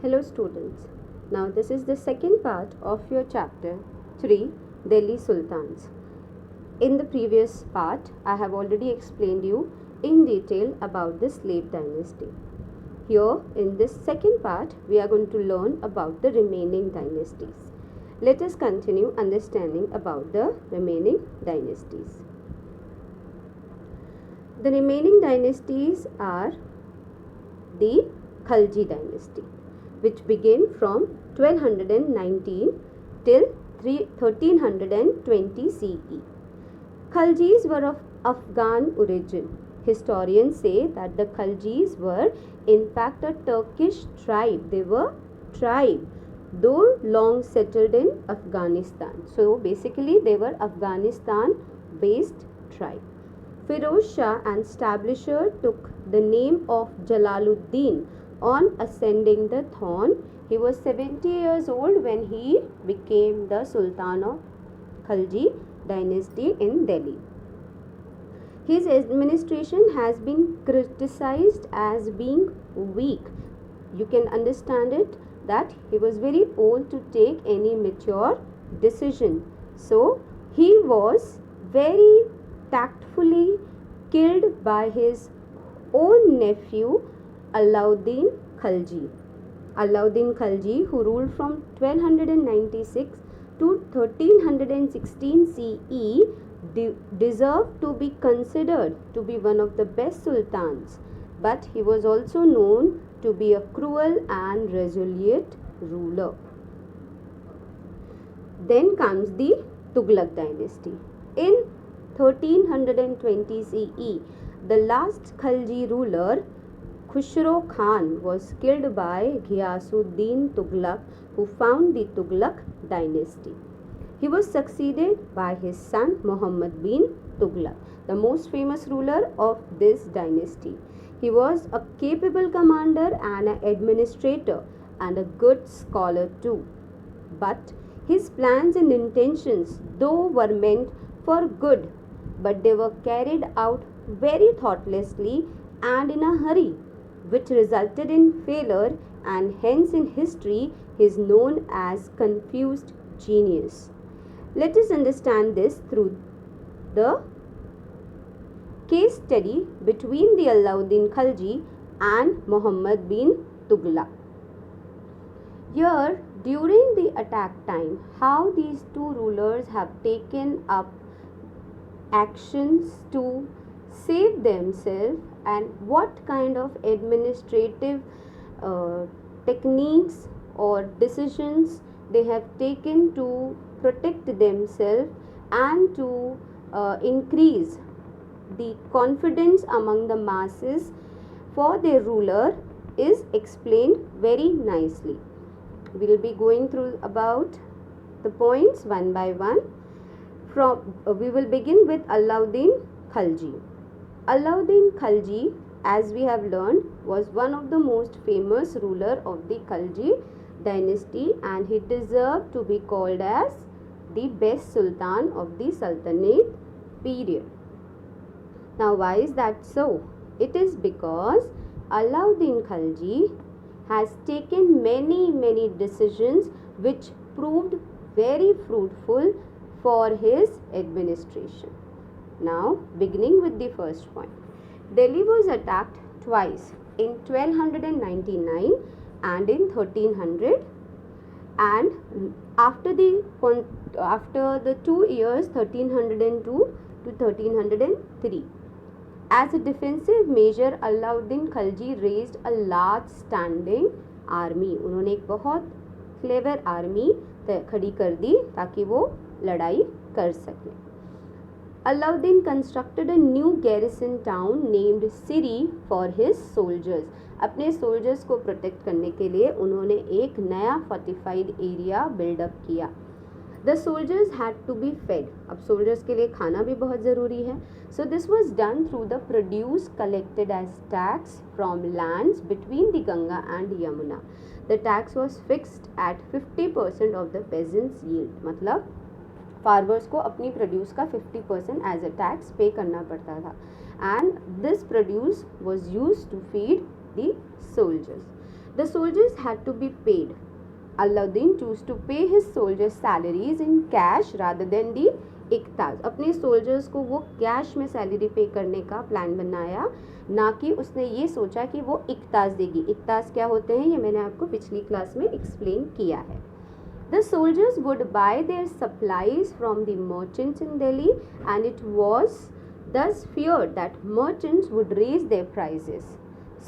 Hello students. Now this is the second part of your chapter 3, Delhi Sultans. In the previous part, I have already explained you in detail about the slave dynasty. Here in this second part, we are going to learn about the remaining dynasties. Let us continue understanding about the remaining dynasties. The remaining dynasties are the Khalji dynasty, which began from 1219 till 1320 CE. Khaljis were of Afghan origin. Historians say that the Khaljis were in fact a Turkish tribe. They were tribe, though long settled in Afghanistan. So basically they were Afghanistan based tribe. Firoz Shah, an establisher, took the name of Jalaluddin on ascending the throne. He was 70 years old when he became the Sultan of Khalji dynasty in Delhi. His administration has been criticized as being weak. You can understand it that he was very old to take any mature decision. So he was very tactfully killed by his own nephew Alauddin Khalji. Alauddin Khalji, who ruled from 1296 to 1316 CE, deserved to be considered to be one of the best sultans, but he was also known to be a cruel and resolute ruler. Then comes the Tughlaq dynasty. In 1320 CE, the last Khalji ruler Khusro Khan was killed by Ghiyasuddin Tughlaq, who founded the Tughlaq dynasty. He was succeeded by his son Muhammad bin Tughlaq, the most famous ruler of this dynasty. He was a capable commander and an administrator and a good scholar too. But his plans and intentions, though were meant for good, but they were carried out very thoughtlessly and in a hurry, which resulted in failure, and hence in history he is known as confused genius. Let us understand this through the case study between the Alauddin Khalji and Muhammad bin Tughlaq. Here, during the attack time, how these two rulers have taken up actions to save themselves and what kind of administrative techniques or decisions they have taken to protect themselves and to increase the confidence among the masses for their ruler is explained very nicely. We will be going through about the points one by one. We will begin with Alauddin Khalji. Alauddin Khalji, as we have learned, was one of the most famous ruler of the Khalji dynasty, and he deserved to be called as the best sultan of the Sultanate period. Now, why is that so? It is because Alauddin Khalji has taken many decisions which proved very fruitful for his administration. Now, beginning with the first point. Delhi was attacked twice, in 1299 and in 1300, and after the 2 years 1302 to 1303. As a defensive measure, Alauddin Khalji raised a large standing army. उन्होंने एक बहुत clever army खड़ी कर दी ताकि वो लड़ाई कर सके. Alauddin constructed a new garrison town named Siri for his soldiers. अपने soldiers को protect करने के लिए उन्होंने एक नया fortified area build up किया. The soldiers had to be fed. अब soldiers के लिए खाना भी बहुत ज़रूरी है. So this was done through the produce collected as tax from lands between the Ganga and Yamuna. The tax was fixed at 50% of the peasants' yield. मतलब farmers को अपनी प्रोड्यूस का 50% एज अ टैक्स पे करना पड़ता था, and this produce was used to feed the soldiers. The soldiers had to be paid. Alauddin chose to pay his soldiers salaries in cash rather than the इकताज. अपने soldiers को वो cash में salary पे करने का प्लान बनाया, ना कि उसने ये सोचा कि वो इकताज देगी. इकताज क्या होते हैं ये मैंने आपको पिछली क्लास में एक्सप्लेन किया है. The soldiers would buy their supplies from the merchants in Delhi, and it was thus feared that merchants would raise their prices.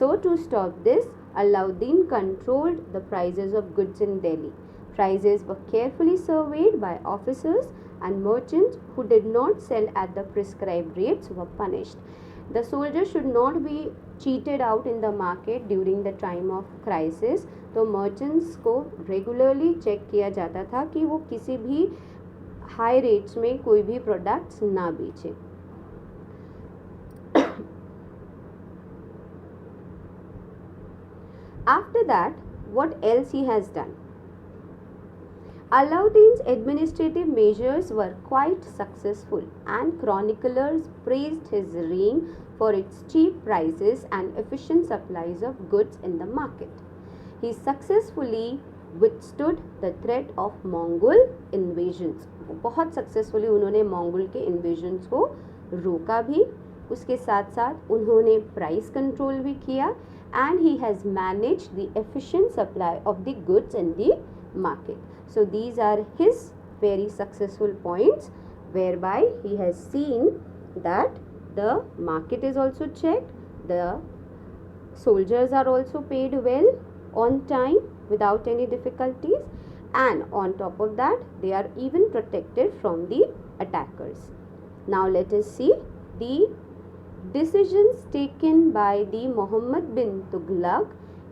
So to stop this, Alauddin controlled the prices of goods in Delhi. Prices were carefully surveyed by officers, and merchants who did not sell at the prescribed rates were punished. The soldiers should not be cheated out in the market during the time of crisis. तो merchants को regularly check किया जाता था कि वो किसी भी high rates में कोई भी प्रोडक्ट्स ना बेचें. After that, what else he has done? Alauddin's administrative measures were quite successful, and chroniclers praised his reign for its cheap prices and efficient supplies of goods in the market. He successfully withstood the threat of Mongol invasions. बहुत successfully उन्होंने Mongol के invasions को रोका भी. उसके साथ साथ उन्होंने प्राइस कंट्रोल भी किया, and he has managed the efficient supply of the goods in the market. So these are his very successful points, whereby he has seen that the market is also checked, the soldiers are also paid well on time without any difficulties, and on top of that they are even protected from the attackers. Now let us see the decisions taken by the Muhammad bin Tughlaq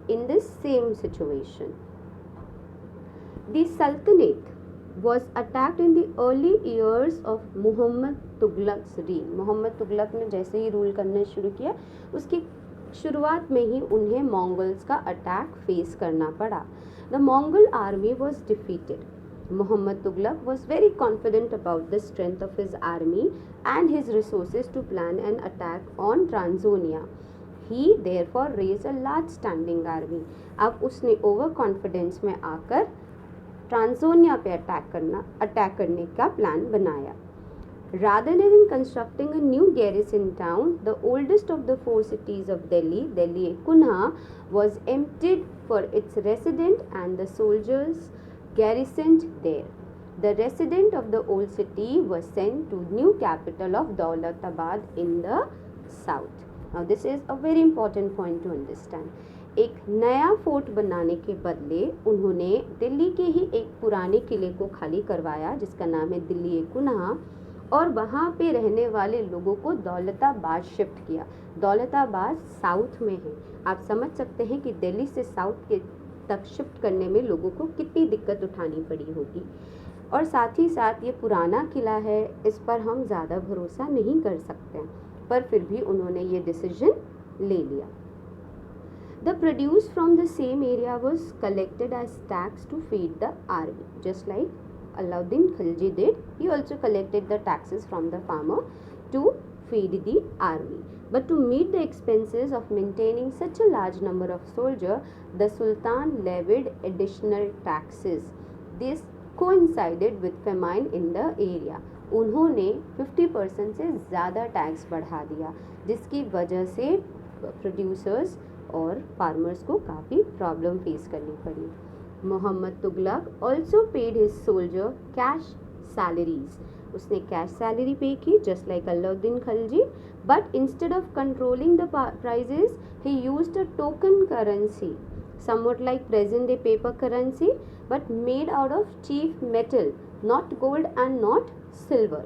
in this same situation. The Sultanate was attacked in the early years of Muhammad Tughlaq's reign. Muhammad Tughlaq ने जैसे ही rule करना शुरू किया, उसकी शुरुआत में ही उन्हें Mongols का अटैक फेस करना पड़ा. The Mongol army was defeated. Muhammad Tughlaq was very confident about the strength of his army and his resources to plan an attack on Transonia. He therefore raised a large standing army. अब उसने over confidence में आकर ट्रांसोनिया पे attack करने का plan बनाया. Rather than constructing a new garrison town, the oldest of the four cities of Delhi, Delhi-e-Kunha, was emptied for its resident and the soldiers garrisoned there. The resident of the old city was sent to new capital of Daulatabad in the south. Now this is a very important point to understand. एक नया fort बनाने के बदले उन्होंने दिल्ली के ही एक पुराने किले को खाली करवाया जिसका नाम है दिल्ली-ए-कुन्हा, और वहाँ पे रहने वाले लोगों को दौलताबाद शिफ्ट किया. दौलताबाद साउथ में है. आप समझ सकते हैं कि दिल्ली से साउथ के तक शिफ्ट करने में लोगों को कितनी दिक्कत उठानी पड़ी होगी. और साथ ही साथ ये पुराना किला है, इस पर हम ज़्यादा भरोसा नहीं कर सकते हैं, पर फिर भी उन्होंने ये डिसीजन ले लिया. The produce from the same area was collected as tax to feed the army, just like Alauddin Khilji did. He also collected the taxes from the farmer to feed the army. But to meet the expenses of maintaining such a large number of soldiers, the Sultan levied additional taxes. This coincided with famine in the area. उन्होंने 50% से ज़्यादा tax बढ़ा दिया, जिसकी वजह से producers और farmers को काफ़ी प्रॉब्लम फेस करनी पड़ी. Muhammad Tughlaq also paid his soldier cash salaries. उसने कैश सैलरी पे की just like Alauddin Khilji, but instead of controlling the prices, he used a token currency, somewhat like present day paper currency, but made out of cheap metal, not gold and not silver.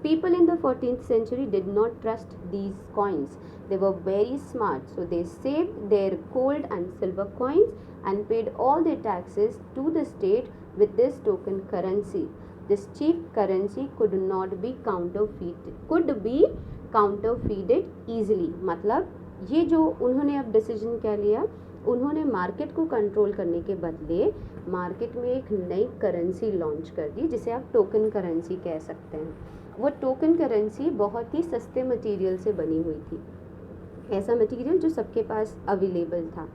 People in the 14th century did not trust these coins. They were very smart, so they saved their gold and silver coins and paid all their taxes to the state with this token currency. This cheap currency could be counterfeited easily. मतलब ये जो उन्होंने अब decision क्या लिया, उन्होंने market को control करने के बदले मार्केट में एक नई करेंसी लॉन्च कर दी जिसे आप टोकन करेंसी कह सकते हैं. वो टोकन करेंसी बहुत ही सस्ते मटेरियल से बनी हुई थी, ऐसा मटेरियल जो सबके पास अवेलेबल था.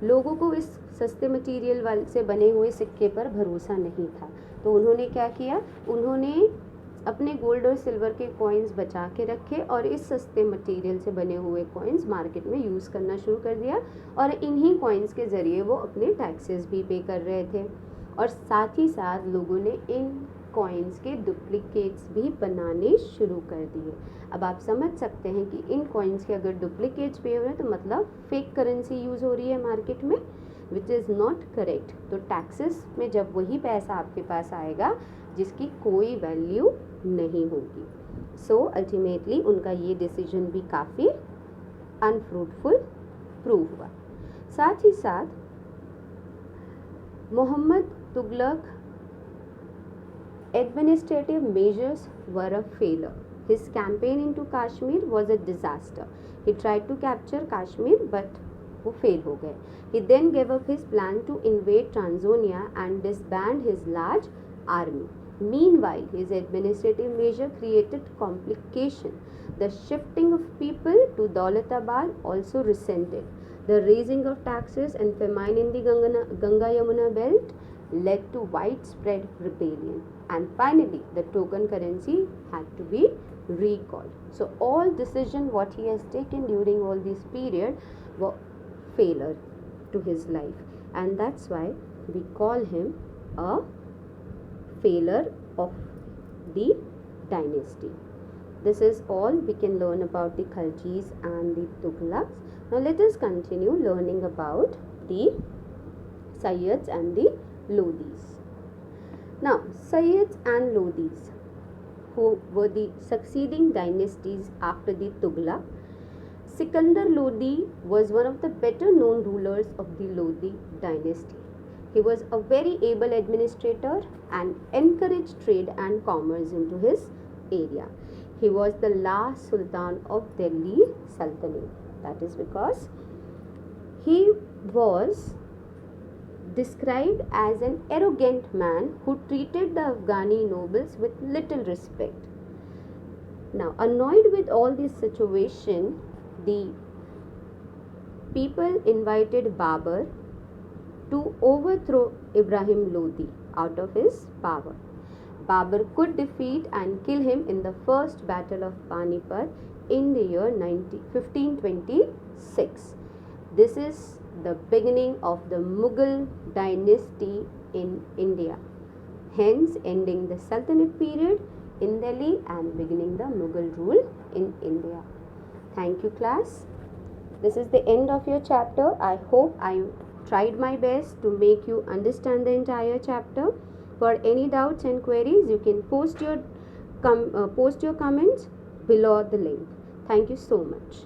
लोगों को इस सस्ते मटेरियल से बने हुए सिक्के पर भरोसा नहीं था, तो उन्होंने क्या किया, उन्होंने अपने गोल्ड और सिल्वर के कॉइन्स बचा के रखे और इस सस्ते मटेरियल से बने हुए कॉइन्स मार्केट में यूज़ करना शुरू कर दिया, और इन्हीं कॉइन्स के ज़रिए वो अपने टैक्सेस भी पे कर रहे थे। और साथ ही साथ लोगों ने इन कॉइन्स के डुप्लीकेट्स भी बनाने शुरू कर दिए। अब आप समझ सकते हैं कि इन कॉइन्स के अगर डुप्लीकेट्स पे हो रहे हैं तो मतलब फेक करेंसी यूज़ हो रही है मार्केट में, विच इज़ नॉट करेक्ट। तो टैक्सेस में जब वही पैसा आपके पास आएगा जिसकी कोई वैल्यू नहीं होगी। सो अल्टीमेटली उनका ये डिसीजन भी काफ़ी अनफ्रूटफुल प्रूव हुआ। साथ ही साथ Mohammad Tughlaq administrative measures were a failure. His campaign into Kashmir was a disaster. He tried to capture Kashmir but वो फेल हो गए. He then gave up his plan to invade Tanzania and disband his large army. Meanwhile, his administrative measure created complication. The shifting of people to Daulatabad also resented. The raising of taxes and famine in the Ganga-Yamuna belt led to widespread rebellion, and finally the token currency had to be recalled. So all decision what he has taken during all this period were failure to his life, and that's why we call him a failure of the dynasty. This is all we can learn about the Khaljis and the Tughlaqs. Now let us continue learning about the Sayyids and the Lodhis. Now, Sayyids and Lodhis, who were the succeeding dynasties after the Tughlaq. Sikandar Lodhi was one of the better known rulers of the Lodhi dynasty. He was a very able administrator and encouraged trade and commerce into his area. He was the last Sultan of Delhi Sultanate. That is because he was described as an arrogant man who treated the Afghani nobles with little respect. Now, annoyed with all this situation, the people invited Babur to overthrow Ibrahim Lodi out of his power. Babur could defeat and kill him in the first battle of Panipat in the year 1526. This is the beginning of the Mughal dynasty in India, hence ending the Sultanate period in Delhi and beginning the Mughal rule in India. Thank you, class. This is the end of your chapter. I hope I tried my best to make you understand the entire chapter. For any doubts and queries, you can post your comments below the link. Thank you so much.